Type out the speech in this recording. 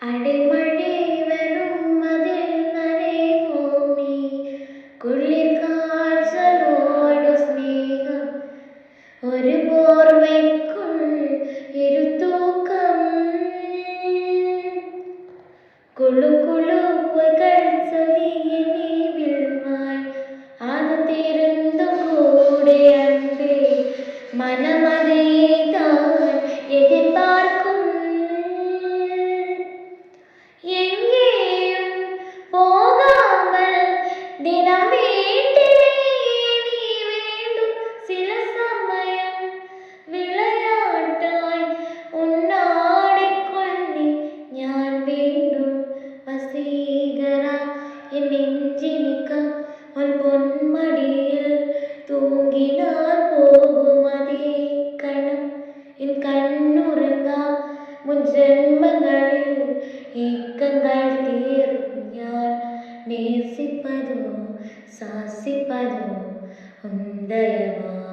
അടിമഴை വരും അതിൽ നനയുമീ കുളിർ കാഴ്ചകളോടു സ്നേഹം ഒരു പോർവയ്ക്കുൾ ഇരുതൂക്കം കുളുകുളുവകൾ ചൊല്ലിയ നീവിൽമായി അത് തിരുന്നും കൂടെ അன்பേ മനമതേതാൻ എതിർപ്പാർക്കും എங்கேயும் போகாமல் தினம் வீட்டிலே நீ வேண்டும் சில சமயம் விளையாட்டாய் உன்னாடிக்குள் நீ ഞാൻ വീണ്ടും വസീകര എൻ നെഞ്ചിനിക്ക ഉൻ പൊന്മടിയിൽ തൂങ്ങിനാൽ പോകും അതേ കണം എൻ കണ്ണുറങ്ങാ മുൻ ജന്മങ്ങളിൽ ഏക്കങ്ങൾ തീർക്കും ഞാൻ നേസിപ്പതോ സാസിപ്പതോ ഉന്തയമാ